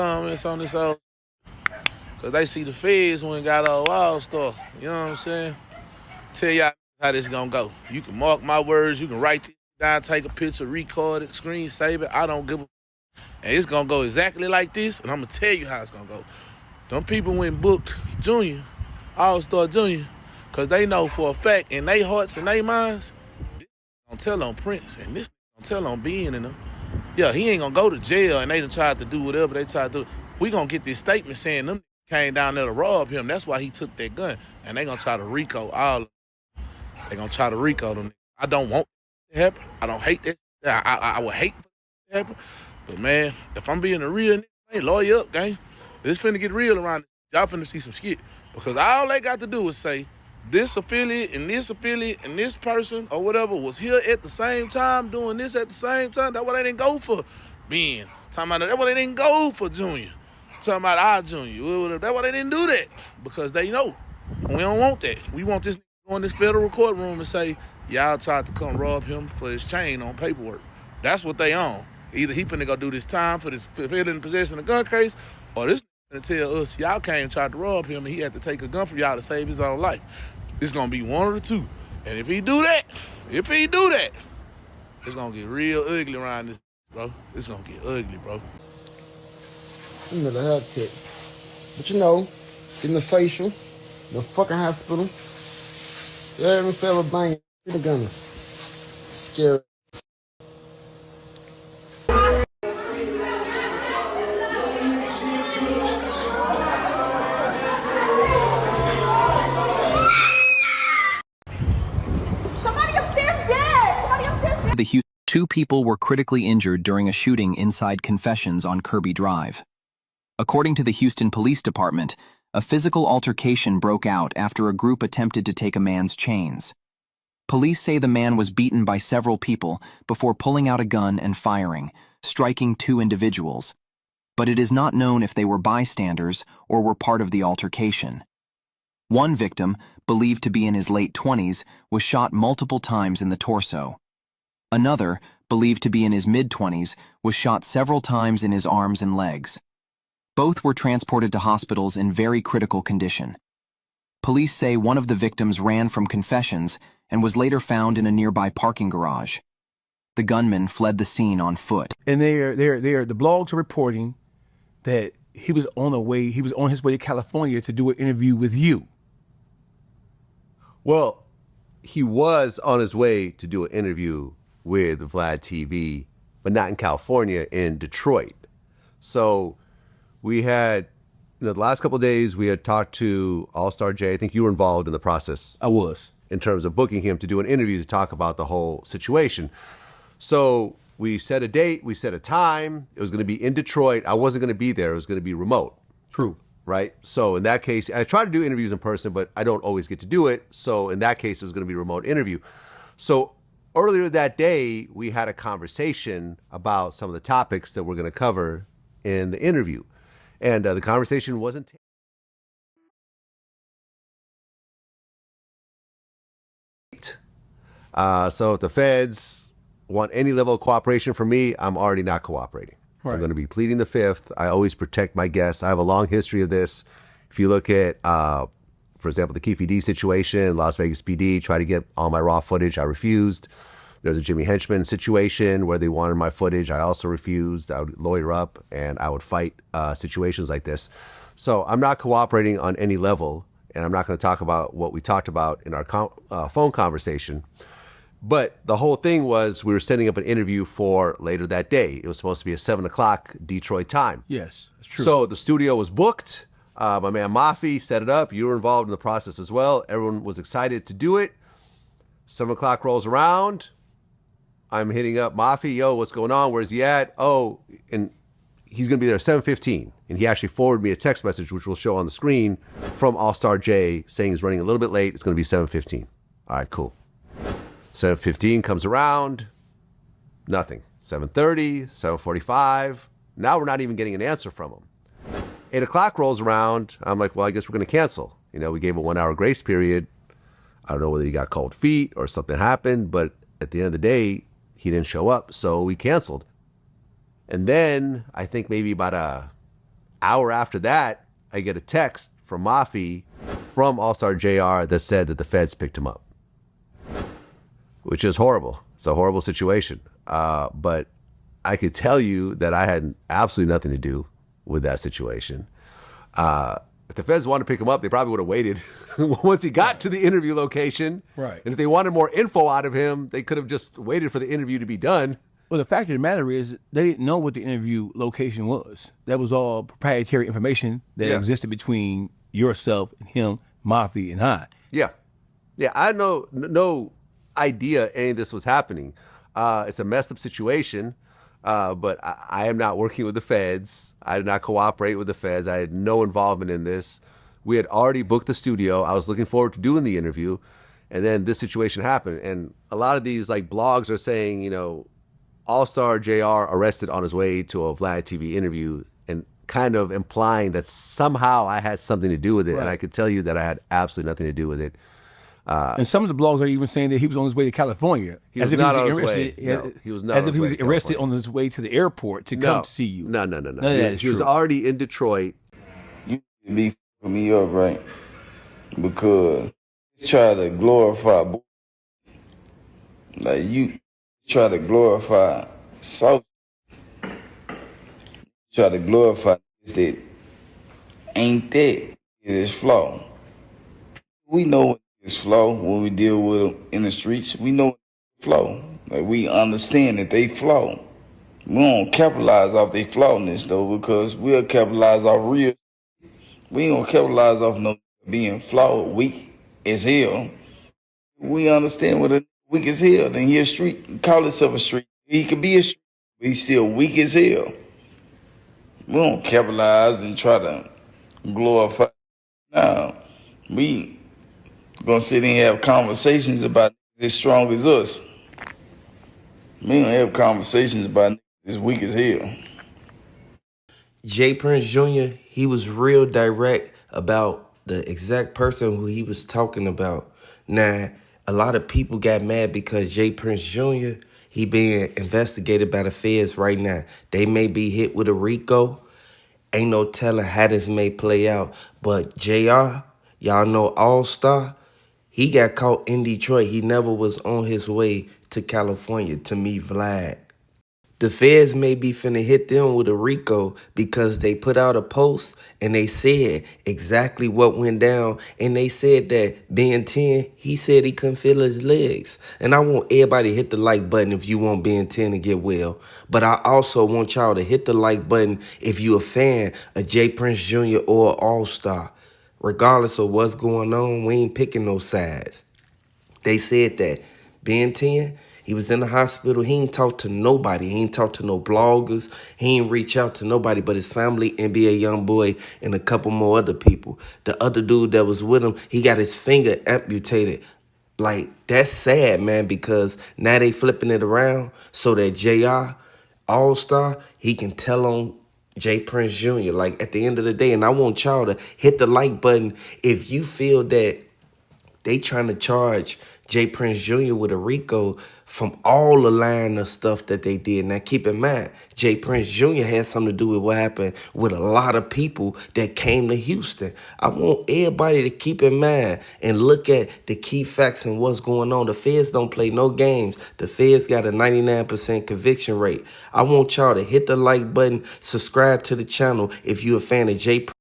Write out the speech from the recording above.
comments on this old, cause they see the feds when got old Allstar. You know what I'm saying? Tell y'all how this gonna go. You can mark my words. You can write this down, take a picture, record it, screen save it. I don't give a. And it's gonna go exactly like this, and I'm gonna tell you how it's gonna go. Them people went booked Junior, All-Star Junior, cause they know for a fact in their hearts and their minds, this gonna tell on Prince, and this gonna tell on Ben and them. Yeah, he ain't gonna go to jail, and they done tried to do whatever they tried to do. We gonna get this statement saying them came down there to rob him. That's why he took that gun, and they gonna try to RICO all. They gonna try to RICO them. I don't want that to happen. I don't hate that. I would hate for that to happen. But man, if I'm being a real nigga, hey, lawyer up, gang. It's finna get real around this. Y'all finna see some shit. Because all they got to do is say, this affiliate and this person or whatever was here at the same time, doing this at the same time. That's why they didn't go for Ben. Talking about that's why they didn't go for Junior. Talking about our Junior. That's why they didn't do that. Because they know. We don't want that. We want this nigga to go in this federal courtroom and say, y'all tried to come rob him for his chain on paperwork. That's what they on. Either he finna go do this time for this felon possession of gun case, or this finna tell us y'all came and tried to rob him and he had to take a gun from y'all to save his own life. It's gonna be one of the two. And if he do that, it's gonna get real ugly around this, bro. It's gonna get ugly, bro. You know the haircut. But you know, in the facial, the fucking hospital, every fella banging the guns. Scary. Two people were critically injured during a shooting inside Confessions on Kirby Drive. According to the Houston Police Department, a physical altercation broke out after a group attempted to take a man's chains. Police say the man was beaten by several people before pulling out a gun and firing, striking two individuals. But it is not known if they were bystanders or were part of the altercation. One victim, believed to be in his late 20s, was shot multiple times in the torso. Another, believed to be in his mid-20s, was shot several times in his arms and legs. Both were transported to hospitals in very critical condition. Police say one of the victims ran from Confessions and was later found in a nearby parking garage. The gunman fled the scene on foot. And the blogs are reporting that he was on his way to California to do an interview with you. Well, he was on his way to do an interview with Vlad TV, but not in California, in Detroit. So we had, the last couple of days, we had talked to All-Star J. I think you were involved in the process. I was. In terms of booking him to do an interview to talk about the whole situation. So we set a date, we set a time. It was going to be in Detroit. I wasn't going to be there. It was going to be remote. True. Right? So in that case, I try to do interviews in person, but I don't always get to do it. So in that case, it was going to be a remote interview. So earlier that day, we had a conversation about some of the topics that we're going to cover in the interview. And the conversation wasn't... So if the feds want any level of cooperation from me, I'm already not cooperating. Right. I'm going to be pleading the fifth. I always protect my guests. I have a long history of this. If you look at, for example, the Keefe D situation, Las Vegas PD tried to get all my raw footage. I refused. There's a Jimmy Henchman situation where they wanted my footage. I also refused. I would lawyer up and I would fight situations like this. So I'm not cooperating on any level, and I'm not going to talk about what we talked about in our phone conversation. But the whole thing was we were setting up an interview for later that day. It was supposed to be at 7 o'clock Detroit time. Yes, that's true. So the studio was booked. My man Mafi set it up. You were involved in the process as well. Everyone was excited to do it. 7 o'clock rolls around. I'm hitting up Mafi. Yo, what's going on? Where's he at? Oh, and he's going to be there at 7:15. And he actually forwarded me a text message, which will show on the screen, from All-Star J saying he's running a little bit late. It's going to be 7:15. All right, cool. 7:15 comes around, nothing. 7:30, 7:45. Now we're not even getting an answer from him. 8 o'clock rolls around. I'm like, well, I guess we're going to cancel. We gave a 1 hour grace period. I don't know whether he got cold feet or something happened, but at the end of the day, he didn't show up, so we canceled. And then I think maybe about hour after that, I get a text from Mafi from Allstar JR that said that the feds picked him up, which is horrible. It's a horrible situation. But I could tell you that I had absolutely nothing to do with that situation. If the feds wanted to pick him up, they probably would have waited once he got to the interview location. Right. And if they wanted more info out of him, they could have just waited for the interview to be done. Well, the fact of the matter is they didn't know what the interview location was. That was all proprietary information that existed between yourself and him, Mafi, and I. Yeah. Yeah, I had no idea any of this was happening. It's a messed up situation, but I am not working with the feds. I did not cooperate with the feds. I had no involvement in this. We had already booked the studio. I was looking forward to doing the interview, and then this situation happened. And a lot of these like blogs are saying, you know, Allstar JR arrested on his way to a Vlad TV interview, and kind of implying that somehow I had something to do with it. Right. And I could tell you that I had absolutely nothing to do with it. And some of the blogs are even saying that he was on his way to California. He was not on his way. No, he was not as on if his he way was to arrested California. on his way to the airport to come to see you. No. None of that is He was true. already in Detroit. You be fucking me up, right? Because you try to glorify, like you try to glorify South, try to glorify that ain't that it is flaw. We know it's flaw when we deal with them in the streets. We know it's flaw. Like we understand that they flaw. We don't capitalize off their flawness though, because we'll capitalize off real. We ain't gonna capitalize off no being flawed, weak as hell. We understand what a weak as hell. Then he a street, call himself a street. He could be a street, but he's still weak as hell. We don't capitalize and try to glorify. Nah, we gonna sit and have conversations about as strong as us. We don't have conversations about as weak as hell. Jay Prince Jr., he was real direct about the exact person who he was talking about. Now, a lot of people got mad because Jay Prince Jr., he being investigated by the feds right now. They may be hit with a RICO. Ain't no telling how this may play out. But JR, y'all know Allstar, he got caught in Detroit. He never was on his way to California to meet Vlad. The feds may be finna hit them with a RICO because they put out a post and they said exactly what went down. And they said that Ben10, he said he couldn't feel his legs. And I want everybody to hit the like button if you want Ben10 to get well. But I also want y'all to hit the like button if you a fan of Jay Prince Jr. or Allstar. Regardless of what's going on, we ain't picking no sides. They said that Ben10, he was in the hospital. He ain't talked to nobody. He ain't talked to no bloggers. He ain't reach out to nobody but his family, NBA Youngboy, and a couple more other people. The other dude that was with him, he got his finger amputated. Like, that's sad, man, because now they flipping it around so that JR, Allstar, he can tell on Jay Prince Jr. Like, at the end of the day, and I want y'all to hit the like button if you feel that they trying to charge Jay Prince Jr. with a RICO from all the line of stuff that they did. Now, keep in mind, Jay Prince Jr. had something to do with what happened with a lot of people that came to Houston. I want everybody to keep in mind and look at the key facts and what's going on. The feds don't play no games. The feds got a 99% conviction rate. I want y'all to hit the like button, subscribe to the channel if you're a fan of Jay Prince.